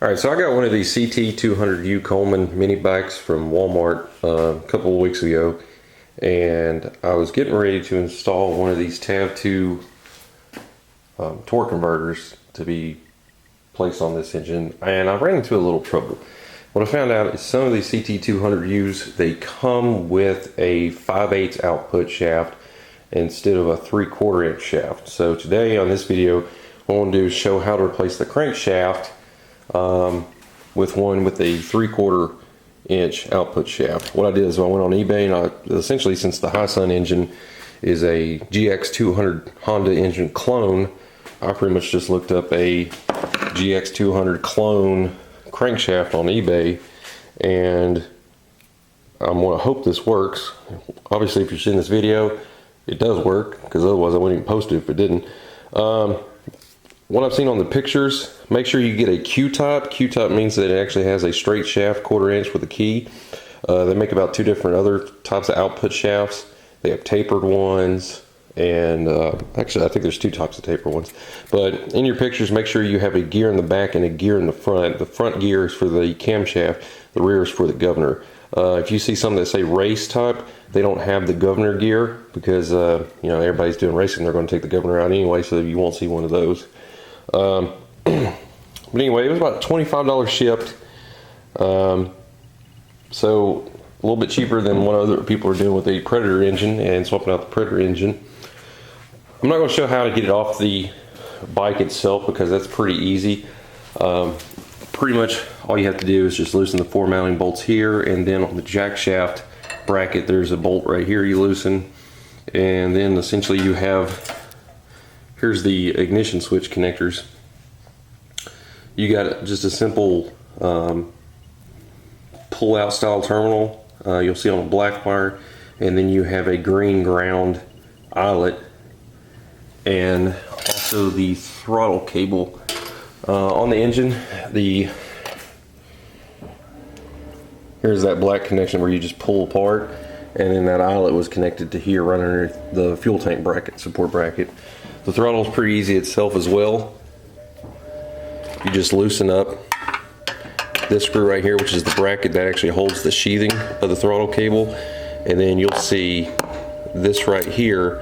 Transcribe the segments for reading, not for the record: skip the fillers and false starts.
Alright, so I got one of these CT200U Coleman mini bikes from Walmart a couple of weeks ago, and I was getting ready to install one of these TAV2 torque converters to be placed on this engine, and I ran into a little trouble. What I found out is some of these CT200Us, they come with a 5/8 output shaft instead of a 3/4 inch shaft. So today on this video, what I want to do is show how to replace the crankshaft with one with a 3/4 inch output shaft. What I did is I went on eBay, and essentially, since the Hisun engine is a GX200 Honda engine clone, I pretty much just looked up a GX200 clone crankshaft on eBay, and I'm going to hope this works. Obviously, if you're seeing this video, it does work, because otherwise I wouldn't even post it if it didn't. What I've seen on the pictures, make sure you get a Q-top. Q-top means that it actually has a straight shaft, 1/4 inch with a key. They make about 2 different other types of output shafts. They have tapered ones, and actually I think there's 2 types of tapered ones. But in your pictures, make sure you have a gear in the back and a gear in the front. The front gear is for the camshaft, the rear is for the governor. If you see some that say race type, they don't have the governor gear, because you know, everybody's doing racing, they're going to take the governor out anyway, so you won't see one of those. But anyway, it was about $25 shipped, so a little bit cheaper than what other people are doing with the Predator engine and swapping out the Predator engine. I'm not going to show how to get it off the bike itself, because that's pretty easy. Pretty much all you have to do is just loosen the 4 mounting bolts here, and then on the jack shaft bracket there's a bolt right here you loosen, and then essentially you have, here's the ignition switch connectors. You got just a simple pull out style terminal, you'll see on a black wire, and then you have a green ground eyelet, and also the throttle cable on the engine. Here's that black connection where you just pull apart, and then that eyelet was connected to here right under the fuel tank bracket, support bracket. The throttle is pretty easy itself as well. You just loosen up this screw right here, which is the bracket that actually holds the sheathing of the throttle cable, and then you'll see this right here,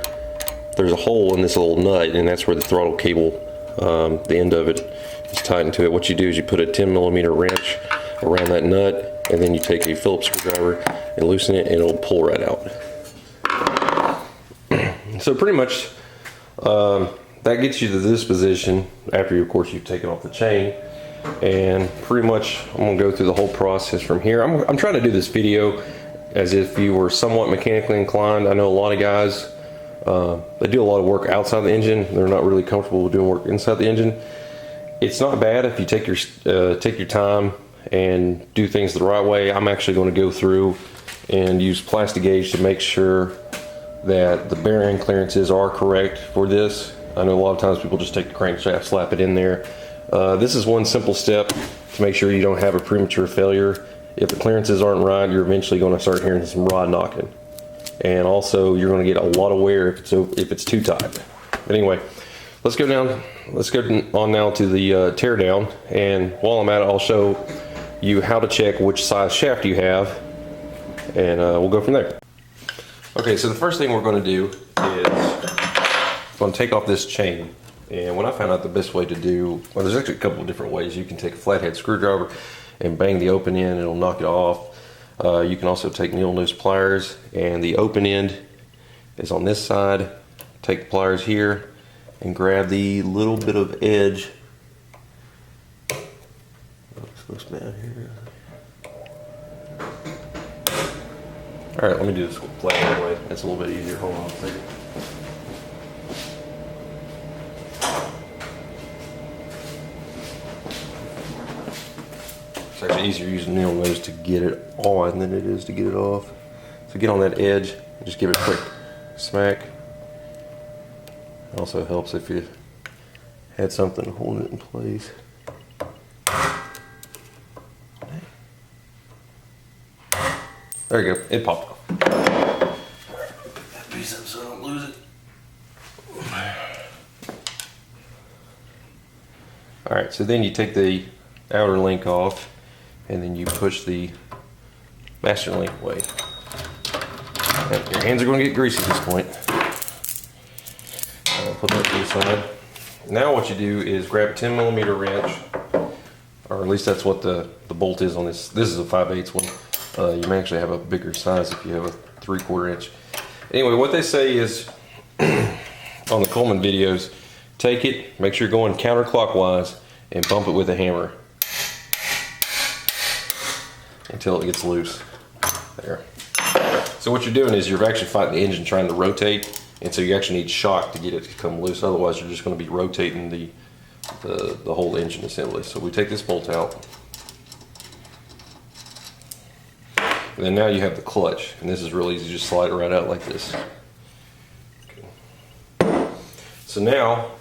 there's a hole in this little nut, and that's where the throttle cable, the end of it, is tightened to it. What you do is you put a 10mm wrench around that nut, and then you take a Phillips screwdriver and loosen it, and it'll pull right out. So pretty much that gets you to this position after, of course, you've taken off the chain. And pretty much I'm going to go through the whole process from here. I'm trying to do this video as if you were somewhat mechanically inclined. I know a lot of guys, they do a lot of work outside the engine. They're not really comfortable with doing work inside the engine. It's not bad if you take your time and do things the right way. I'm actually going to go through and use plastic gauge to make sure that the bearing clearances are correct for this. I know a lot of times people just take the crankshaft, slap it in there. This is one simple step to make sure you don't have a premature failure. If the clearances aren't right, you're eventually going to start hearing some rod knocking, and also you're going to get a lot of wear if it's too tight. But anyway, let's go on now to the tear down, and while I'm at it, I'll show you how to check which size shaft you have, and we'll go from there. Okay, so the first thing we're going to do is I'm going to take off this chain. And when I found out the best way to do, well, there's actually a couple of different ways. You can take a flathead screwdriver and bang the open end, it'll knock it off. You can also take needle nose pliers, and the open end is on this side. Take the pliers here and grab the little bit of edge. This down here. All right, let me do this flathead way. That's a little bit easier. Hold on a second. It's actually easier using needle nose to get it on than it is to get it off. So get on that edge, just give it a quick smack. It also helps if you had something holding it in place. There you go, it popped off. That piece up so I don't lose it. Alright, so then you take the outer link off, and then you push the master link away. And your hands are going to get greasy at this point. I'll put that to the side. Now what you do is grab a 10mm wrench, or at least that's what the bolt is on this. This is a 5/8 one. You may actually have a bigger size if you have a 3/4 inch. Anyway, what they say is on the Coleman videos, take it, make sure you're going counterclockwise, and bump it with a hammer until it gets loose. There. So what you're doing is you're actually fighting the engine trying to rotate, and so you actually need shock to get it to come loose. Otherwise, you're just going to be rotating the whole engine assembly. So we take this bolt out, and then now you have the clutch, and this is really easy. Just slide it right out like this. Okay. So now,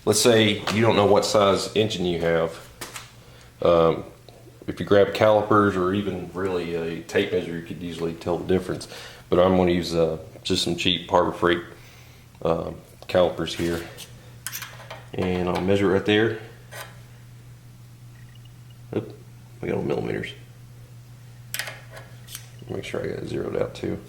let's say you don't know what size engine you have. If you grab calipers or even really a tape measure, you could easily tell the difference. But I'm going to use just some cheap Harbor Freight calipers here. And I'll measure it right there. Oop, we got millimeters. Make sure I got it zeroed out too.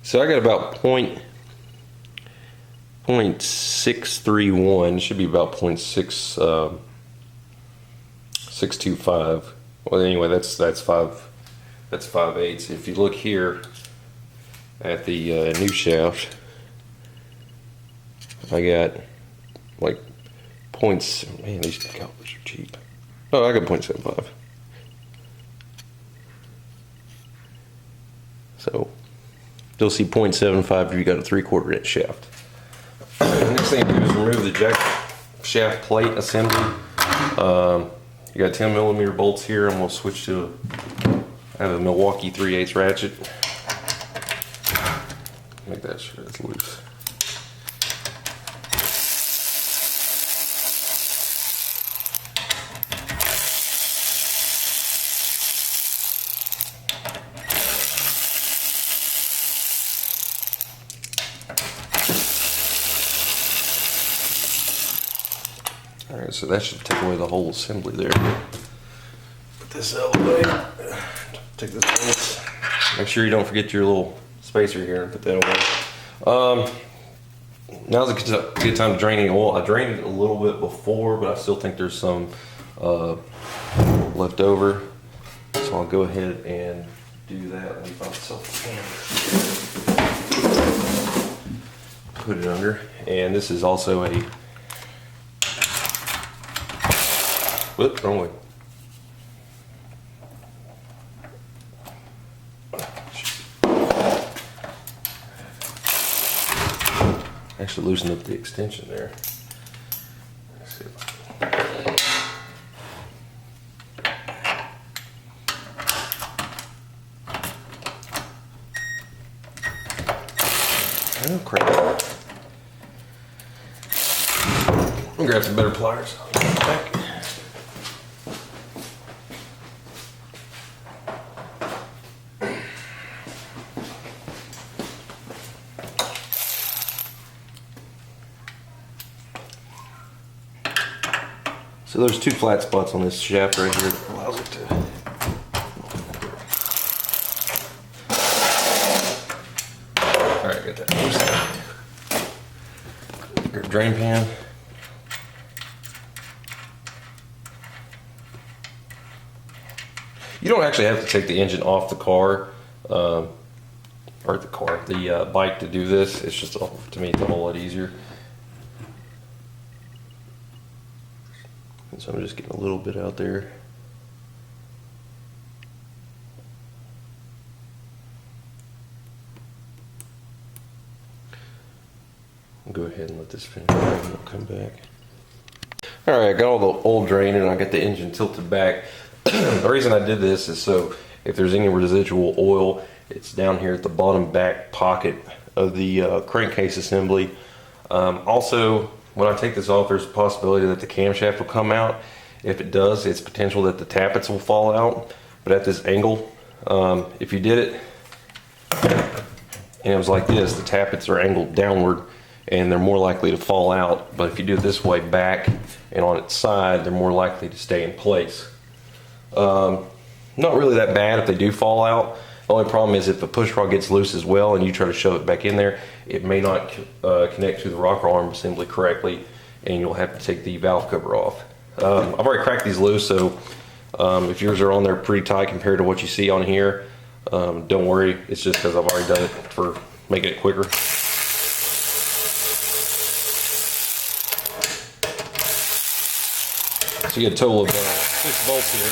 So I got about 0.631. It should be about 0.625. Well, anyway, that's 5/8. If you look here at the new shaft, I got like points. Man, these calipers are cheap. Oh, I got 0.75. So you'll see 0.75 if you got a 3/4 inch shaft. Next thing you do is remove the jack shaft plate assembly. You got 10mm bolts here. I'm going to switch to I have a Milwaukee 3/8 ratchet. Make that sure it's loose. Alright, so that should take away the whole assembly there. Put this out of the way. Take this bolts. Make sure you don't forget your little spacer here and put that away. Now's a good time to drain the oil. I drained it a little bit before, but I still think there's some left over. So I'll go ahead and do that. Let me find myself a can. Put it under. And this is also a whoop, wrong way. Actually loosened up the extension there. Let's see. Oh crap. I'll grab some better pliers. Back. So there's two flat spots on this shaft right here that allows it to. Alright, got that loose. Your drain pan. You don't actually have to take the engine off the car, the bike to do this. It's just, to me, it's a whole lot easier. And so I'm just getting a little bit out there. I'll go ahead and let this finish and we'll come back. Alright, I got all the oil drained and I got the engine tilted back. The reason I did this is so if there's any residual oil, it's down here at the bottom back pocket of the crankcase assembly. Also, when I take this off, there's a possibility that the camshaft will come out. If it does, it's potential that the tappets will fall out. But at this angle, if you did it and it was like this, the tappets are angled downward and they're more likely to fall out. But if you do it this way back and on its side, they're more likely to stay in place. Not really that bad if they do fall out. The only problem is if the push rod gets loose as well and you try to shove it back in there, it may not connect to the rocker arm assembly correctly, and you'll have to take the valve cover off. I've already cracked these loose, so if yours are on there pretty tight compared to what you see on here, don't worry. It's just because I've already done it for making it quicker. So you get a total of 6 bolts here.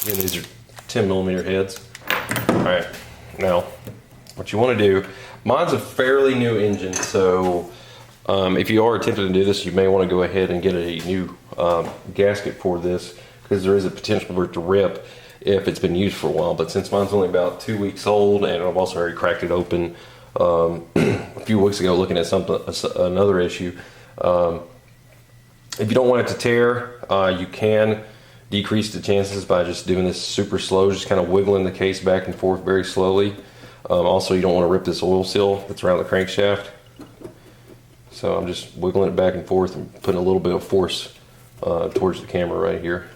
Again, these are 10mm heads. Alright, now what you want to do, mine's a fairly new engine, so if you are attempting to do this, you may want to go ahead and get a new gasket for this, because there is a potential for it to rip if it's been used for a while. But since mine's only about 2 weeks old, and I've also already cracked it open a few weeks ago looking at another issue, if you don't want it to tear, you can decrease the chances by just doing this super slow, just kind of wiggling the case back and forth very slowly. Also, you don't want to rip this oil seal that's around the crankshaft. So I'm just wiggling it back and forth and putting a little bit of force towards the camera right here.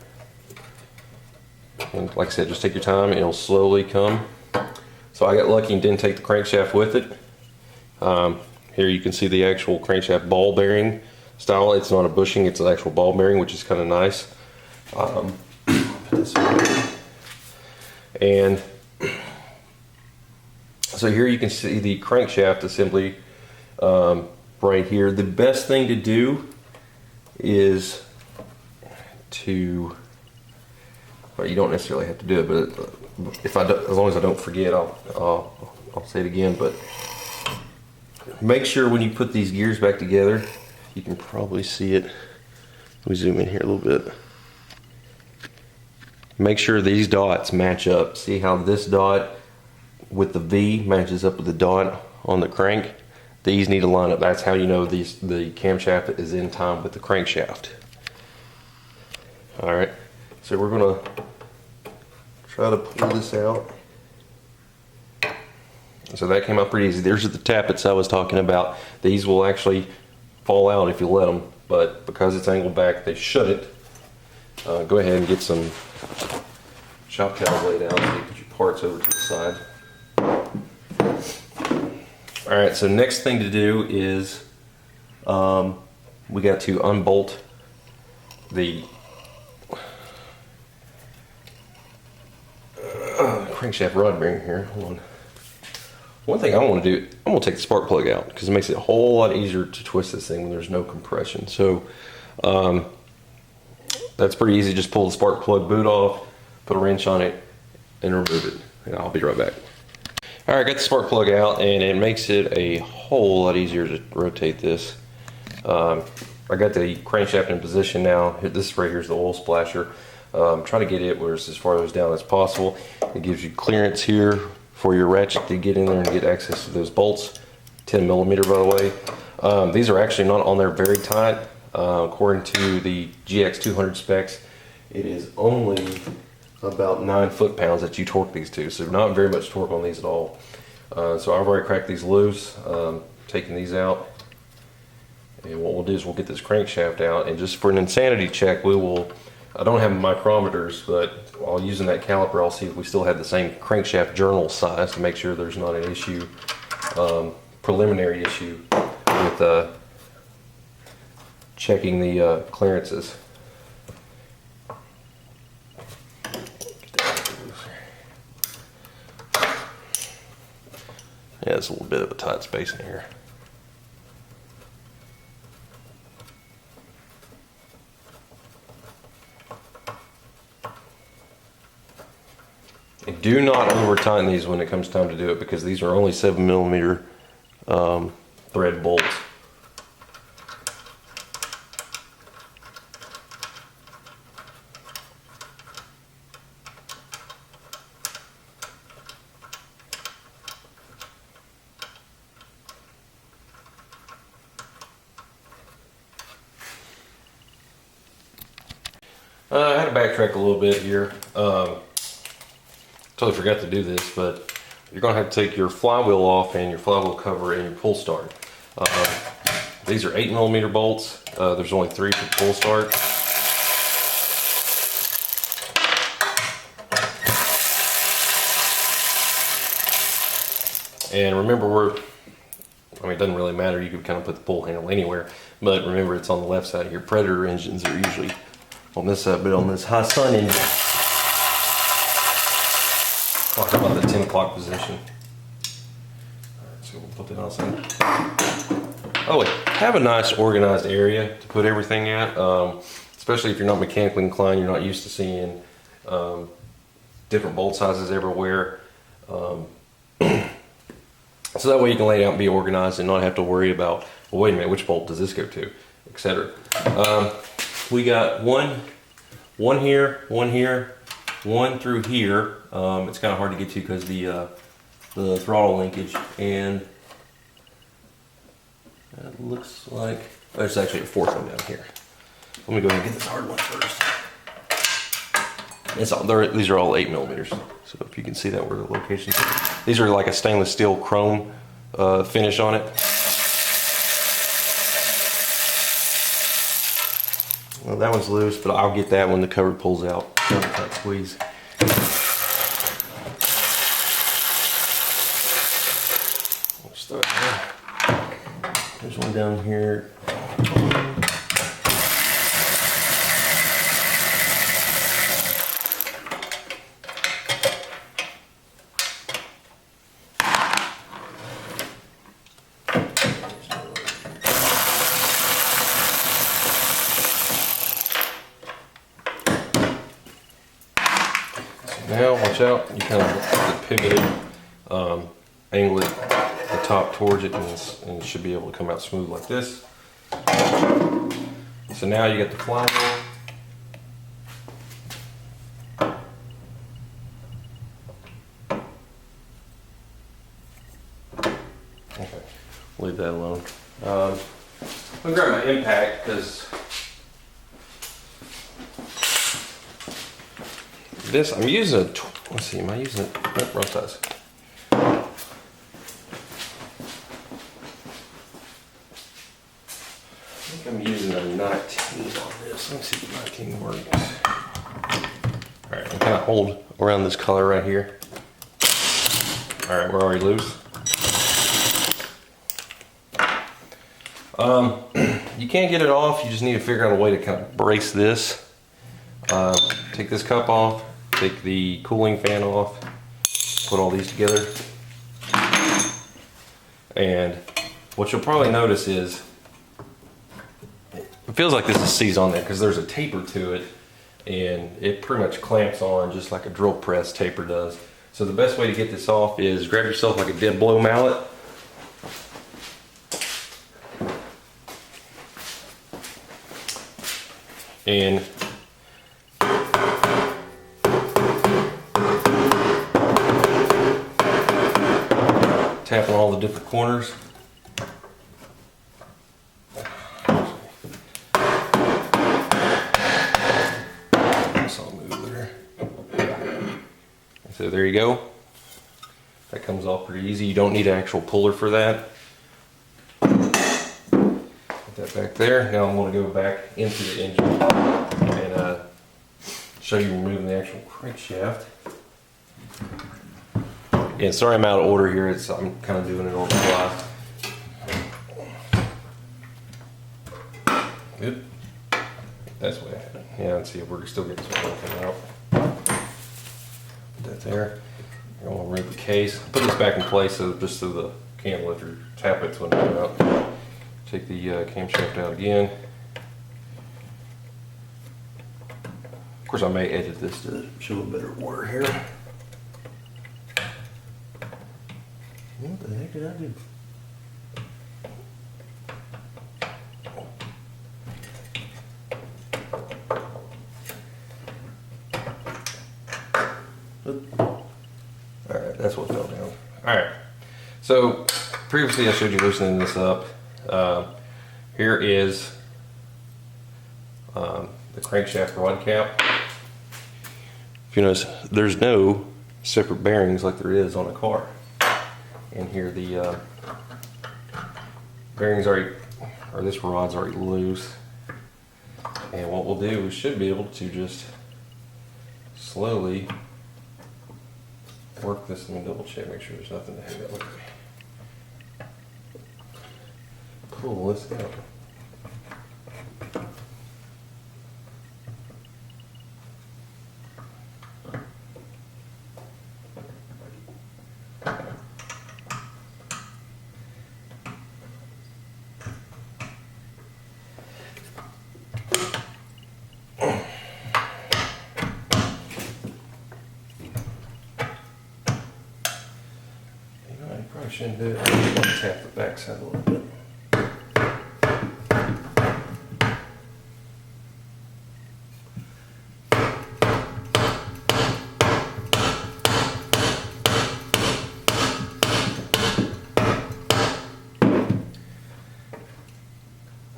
And like I said, just take your time and it'll slowly come. So I got lucky and didn't take the crankshaft with it. Here you can see the actual crankshaft ball bearing style. It's not a bushing, it's an actual ball bearing, which is kind of nice. Put this away. And so here you can see the crankshaft assembly right here. The best thing to do is to, well, you don't necessarily have to do it, but if I do, as long as I don't forget, I'll say it again. But make sure when you put these gears back together, you can probably see it. Let me zoom in here a little bit. Make sure these dots match up. See how this dot with the V matches up with the dot on the crank? These need to line up. That's how you know the camshaft is in time with the crankshaft. Alright, so we're going to try to pull this out. So that came out pretty easy. There's the tappets I was talking about. These will actually fall out if you let them, but because it's angled back, they shouldn't. Go ahead and get some shop towels laid out so you put your parts over to the side. Alright, so next thing to do is we got to unbolt the crankshaft rod bearing here. Hold on. One thing I want to do, I'm going to take the spark plug out because it makes it a whole lot easier to twist this thing when there's no compression. So that's pretty easy. Just pull the spark plug boot off, put a wrench on it, and remove it. And I'll be right back. Alright, got the spark plug out, and it makes it a whole lot easier to rotate this. I got the crankshaft in position now. This right here is the oil splasher. I'm trying to get it where it's as far down as possible. It gives you clearance here for your ratchet to get in there and get access to those bolts. 10mm, by the way. These are actually not on there very tight. According to the GX200 specs, it is only about 9 foot-pounds that you torque these to, so not very much torque on these at all. So I've already cracked these loose, taking these out, and what we'll do is we'll get this crankshaft out, and just for an insanity check, we will, I don't have micrometers, but while using that caliper, I'll see if we still have the same crankshaft journal size to make sure there's not an issue, preliminary issue with checking the clearances. Yeah, it's a little bit of a tight space in here. And do not over tighten these when it comes time to do it, because these are only 7mm thread bolts. I had to backtrack a little bit here. Totally forgot to do this, but you're going to have to take your flywheel off and your flywheel cover and your pull start. These are 8mm bolts. There's only 3 for pull start. And remember, it doesn't really matter. You could kind of put the pull handle anywhere, but remember, it's on the left side of your Predator engines are usually on this side, but on this high sun engine, talk about the 10 o'clock position. Alright, so we'll put that on side. Oh, have a nice organized area to put everything at, especially if you're not mechanically inclined, you're not used to seeing different bolt sizes everywhere. So that way you can lay it out and be organized and not have to worry about, well, wait a minute, which bolt does this go to, etc. We got one here, one through here. It's kind of hard to get to because the throttle linkage, and it looks like there's actually a 4th one down here. Let me go ahead and get this hard one first. These are all 8mm. So if you can see that where the locations are. These are like a stainless steel chrome finish on it. Well, that one's loose, but I'll get that when the cover pulls out. Tight squeeze. We'll start there. There's one down here. Now watch out, you kind of pivot it, angle it the top towards it, and it should be able to come out smooth like this. So now you got the flywheel. Okay, leave that alone. I'm gonna grab my impact because this, I'm using a, let's see, am I using it? Nope, wrong size. I think I'm using a 19 on this. Let's see if 19 works. Alright, I'm kind of hold around this color right here. Alright, we're already loose. You can't get it off, you just need to figure out a way to kind of brace this. Take this cup off. Take the cooling fan off, put all these together, and what you'll probably notice is it feels like this is seized on there because there's a taper to it, and it pretty much clamps on just like a drill press taper does. So the best way to get this off is grab yourself like a dead blow mallet, and tapping all the different corners. I'll move there. So there you go. That comes off pretty easy. You don't need an actual puller for that. Put that back there. Now I'm going to go back into the engine and show you removing the actual crankshaft. Yeah, sorry I'm out of order here. I'm kind of doing it on the fly. Good. That's what I had. Yeah, let's see if we're still getting some coming out. Put that there. I'm gonna remove the case. Put this back in place just so the cam lifter tappets wouldn't come out. Take the camshaft out again. Of course, I may edit this to show a better order here. What the heck did I do? Alright, that's what fell down. Alright, so previously I showed you loosening this up. Here is the crankshaft rod cap. you notice, there's no separate bearings like there is on a car. And here the bearings already, or this rod's already loose. And what we'll do, we should be able to just slowly work this. Let me double check, make sure there's nothing to hang that with me. Pull this out. Probably shouldn't do it. I'm going to tap the backside a little bit.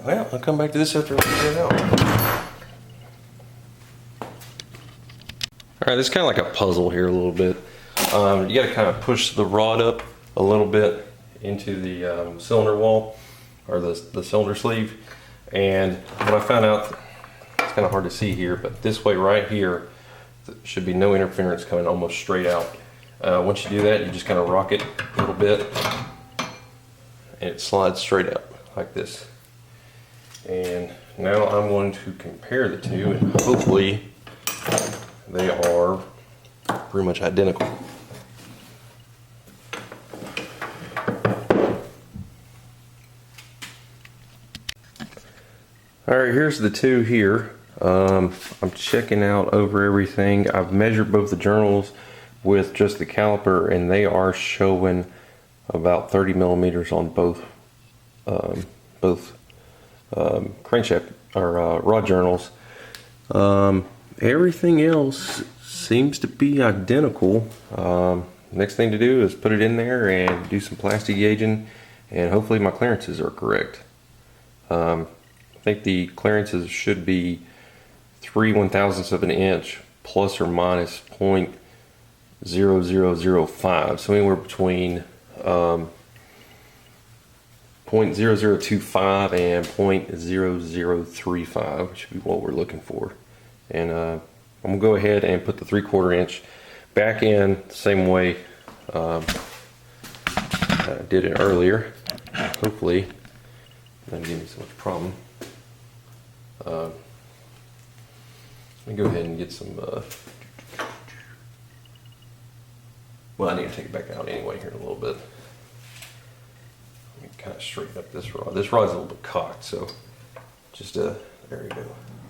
Well, I'll come back to this after we figure it out. Alright, this is kind of like a puzzle here a little bit. You got to kind of push the rod up a little bit into the cylinder wall, or the cylinder sleeve. And what I found out, it's kind of hard to see here, but this way right here, there should be no interference coming almost straight out. Once you do that, you just kind of rock it a little bit, and it slides straight out like this. And now I'm going to compare the two, and hopefully they are pretty much identical. Alright, here's the two here. I'm checking out over everything. I've measured both the journals with just the caliper, and they are showing about 30 millimeters on both crankshaft or rod journals. Everything else seems to be identical. Next thing to do is put it in there and do some plastic gauging, and hopefully my clearances are correct. I think the clearances should be 3/1000ths of an inch plus or minus 0.0005, so anywhere between 0.0025 and 0.0035 should be what we're looking for. And I'm gonna go ahead and put the 3/4 inch back in the same way I did it earlier. Hopefully it doesn't give me so much problem. Let me go ahead and get some well, I need to take it back out anyway here in a little bit. Let me kind of straighten up this rod. This rod's a little bit cocked, so just there we go.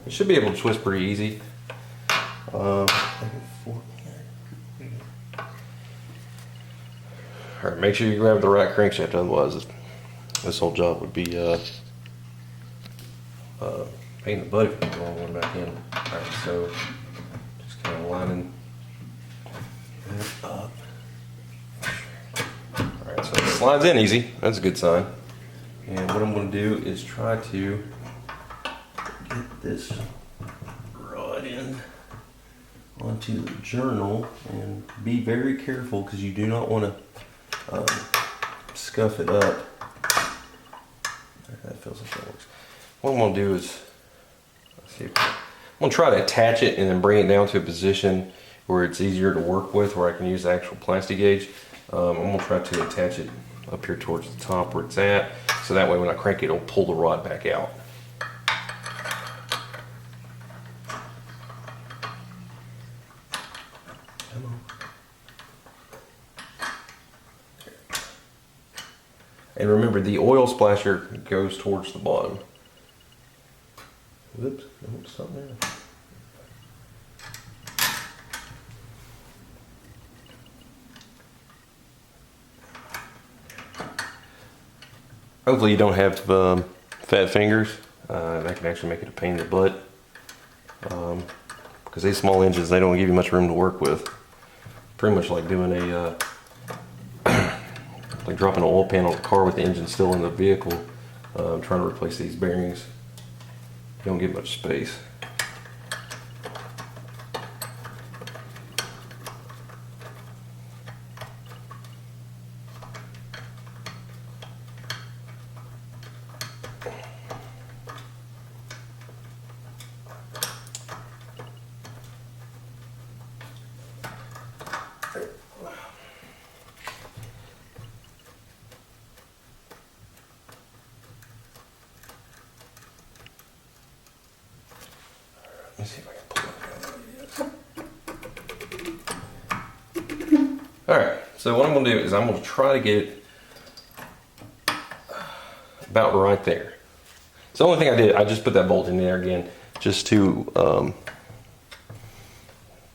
You should be able to twist pretty easy. Alright, make sure you grab the right crankshaft, otherwise this whole job would be pain in the butt if you go one back in. Alright, so just kind of lining that up. Alright, so it slides in easy. That's a good sign. And what I'm going to do is try to get this rod in onto the journal, and be very careful because you do not want to scuff it up. That feels like that works. What I'm going to do is, let's see, I'm going to try to attach it and then bring it down to a position where it's easier to work with, where I can use the actual plastic gauge. I'm going to try to attach it up here towards the top where it's at, so that way when I crank it, it'll pull the rod back out. And remember, the oil splasher goes towards the bottom. Whoops, something there. Hopefully you don't have fat fingers. That can actually make it a pain in the butt. Because these small engines, they don't give you much room to work with. Pretty much like doing a like dropping an oil pan on a car with the engine still in the vehicle, trying to replace these bearings. You don't get much space. Alright, so what I'm going to do is I'm going to try to get it about right there. So the only thing I did, I just put that bolt in there again just to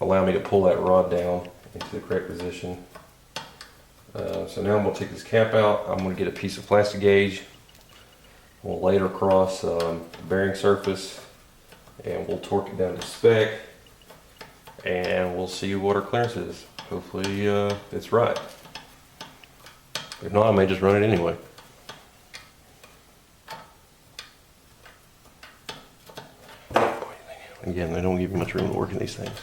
allow me to pull that rod down into the correct position. So now I'm going to take this cap out. I'm going to get a piece of plastic gauge. We'll lay it across the bearing surface and we'll torque it down to spec and we'll see what our clearance is. Hopefully it's right. If not, I may just run it anyway. Again, they don't give you much room to work in these things.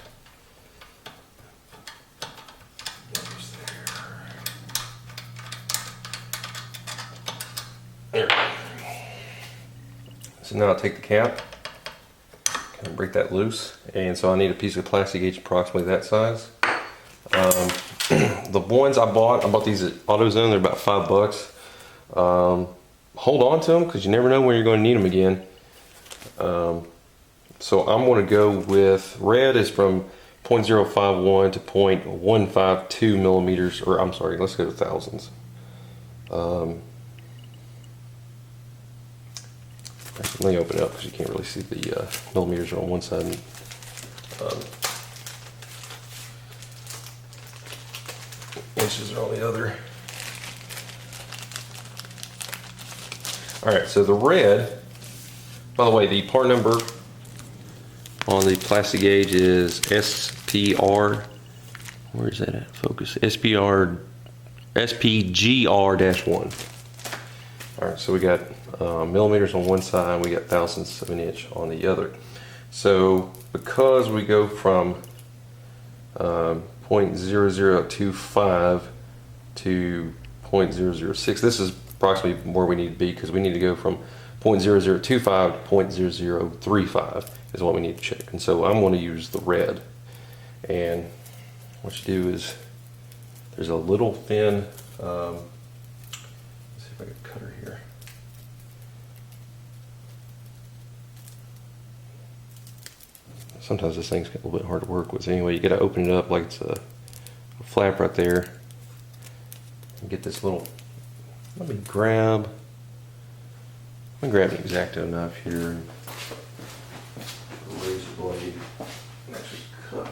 There. So now I'll take the cap, kind of break that loose, and so I need a piece of plastic gauge approximately that size. The ones I bought these at AutoZone. They're about $5. Hold on to them because you never know when you're going to need them again. So I'm going to go with red is from 0.051 to 0.152 millimeters, or I'm sorry, let's go to thousands. Let me open it up because you can't really see the millimeters are on one side. And, inches are on the other. Alright, so the red, by the way, the part number on the plastic gauge is SPR, where is that at? Focus. SPGR-1. Alright, so we got millimeters on one side, we got thousandths of an inch on the other. So because we go from 0.0025 to 0.006, this is approximately where we need to be because we need to go from 0.0025 to 0.0035 is what we need to check. And so I'm going to use the red. And what you do is there's a little thin, let's see if I can cut her here. Sometimes this thing's a little bit hard to work with. So anyway, you got to open it up like it's a flap right there. And get this little, let me grab an X-Acto knife here and razor blade and actually cut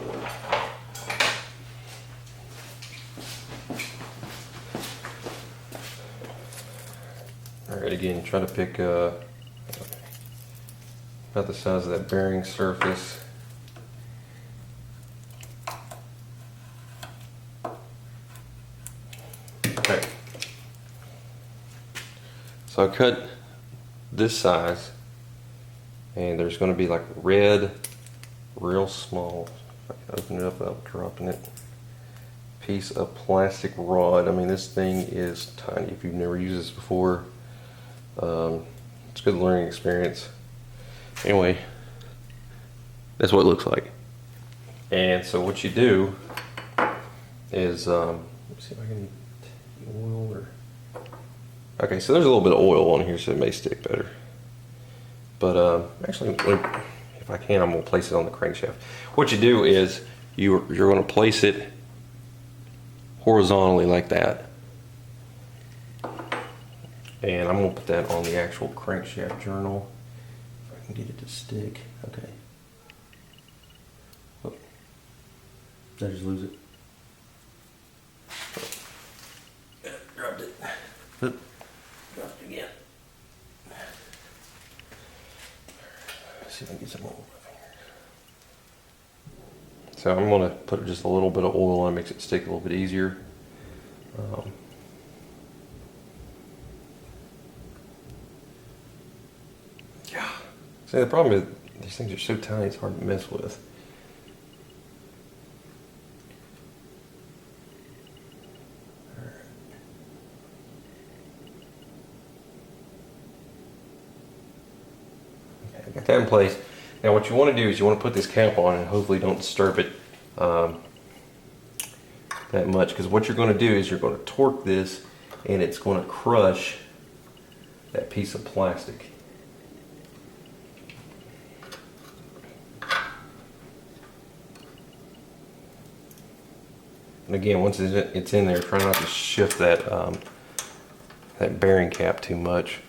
one. Alright, again, try to pick about the size of that bearing surface. Okay. So I cut this size, and there's going to be like red, real small, if I can open it up without dropping it, piece of plastic rod. I mean, this thing is tiny. If you've never used this before, it's a good learning experience. Anyway, that's what it looks like. And so what you do is, let me see if I can get oil or... Okay, so there's a little bit of oil on here, so it may stick better. But actually, if I can, I'm going to place it on the crankshaft. What you do is you're going to place it horizontally like that. And I'm going to put that on the actual crankshaft journal. If I can get it to stick. Okay. Oh. Did I just lose it? Oh. Dropped it. Oh. Dropped it again. Let's see if I can get some oil. So I'm going to put just a little bit of oil on, it makes it stick a little bit easier. Yeah. See, the problem is these things are so tiny, it's hard to mess with. Okay, I got that in place. Now what you want to do is you want to put this cap on and hopefully don't disturb it that much, because what you're going to do is you're going to torque this and it's going to crush that piece of plastic. And again, once it's in there, try not to shift that that bearing cap too much.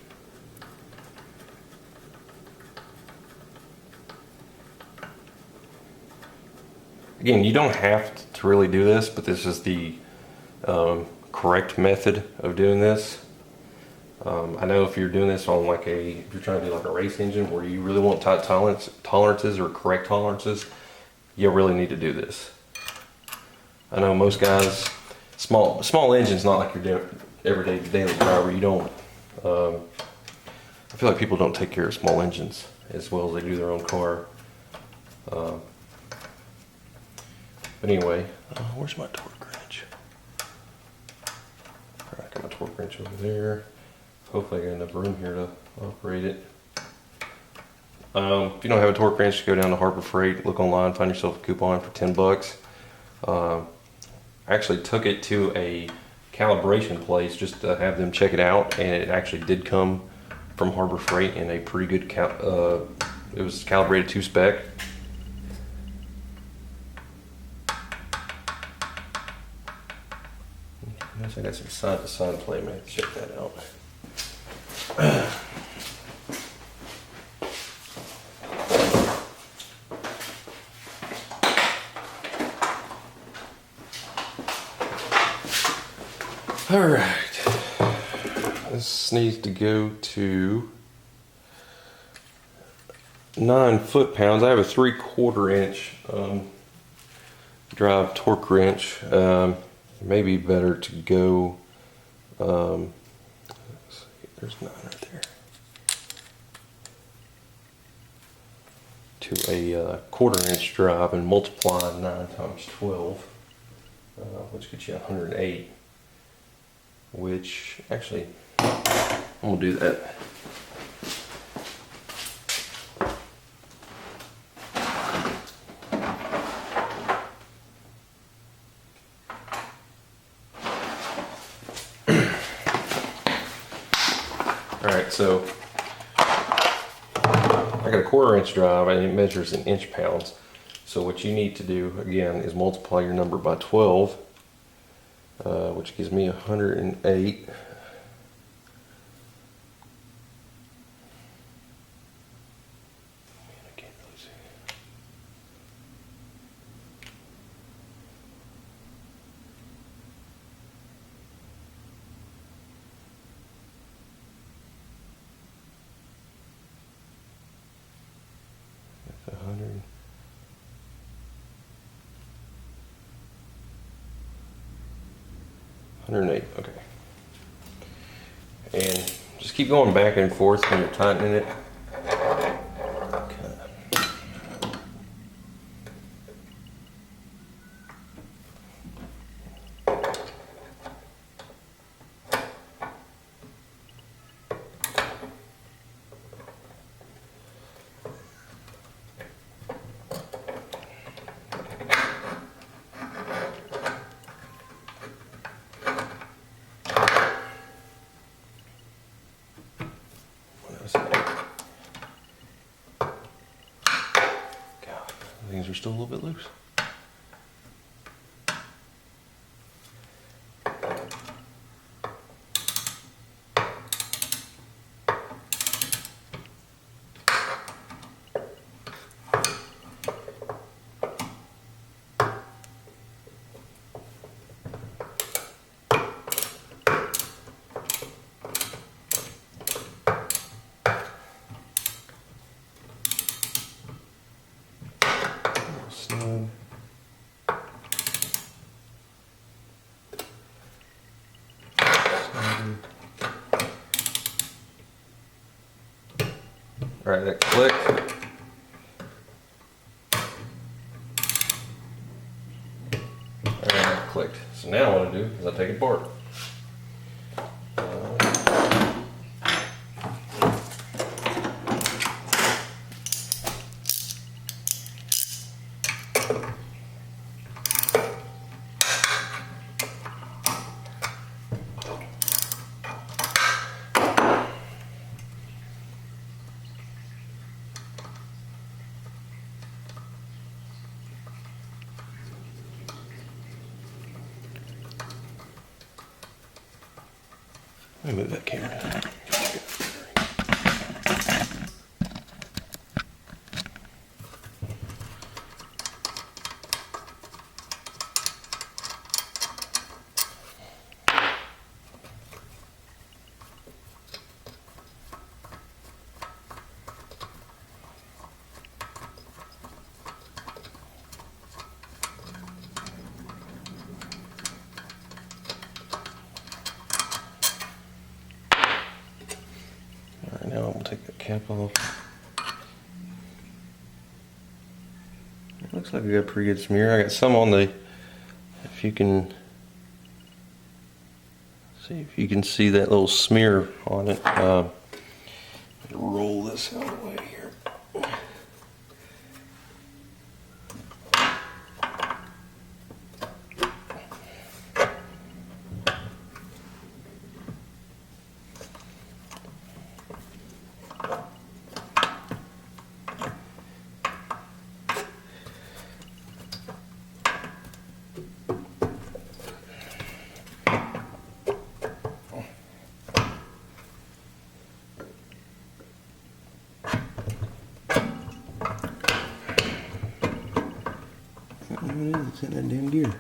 Again, you don't have to really do this, but this is the correct method of doing this. I know if you're doing this on like if you're trying to do like a race engine where you really want tight tolerances or correct tolerances, you really need to do this. I know most guys, small engines, not like your everyday daily driver. You don't. I feel like people don't take care of small engines as well as they do their own car. But anyway, where's my torque wrench? All right, got my torque wrench over there. Hopefully I got enough room here to operate it. If you don't have a torque wrench, go down to Harbor Freight, look online, find yourself a coupon for 10 bucks. I actually took it to a calibration place just to have them check it out, and it actually did come from Harbor Freight in a pretty good it was calibrated to spec. I got some side-to-side play, man. Check that out. All right, this needs to go to 9 foot-pounds. I have a 3/4 inch drive torque wrench. Maybe better to go, let's see, there's 9 right there, to a 1/4 inch drive and multiply 9 times 12, which gets you 108, which actually, I'm gonna do that. Alright, so I got a 1/4 inch drive and it measures in inch pounds. So what you need to do again is multiply your number by 12, which gives me 108. I can't really see. That's 100. 108, okay. And just keep going back and forth when you're tightening it. Things are still a little bit loose. Snug. All right, that clicked. All right, that clicked. So now what I do is I take it apart. Let me move that camera. Alright, now I'm going to take that cap off. It looks like I got a pretty good smear. I got some on the, if you can see that little smear on it. Roll this out of the way here. It's in that damn gear.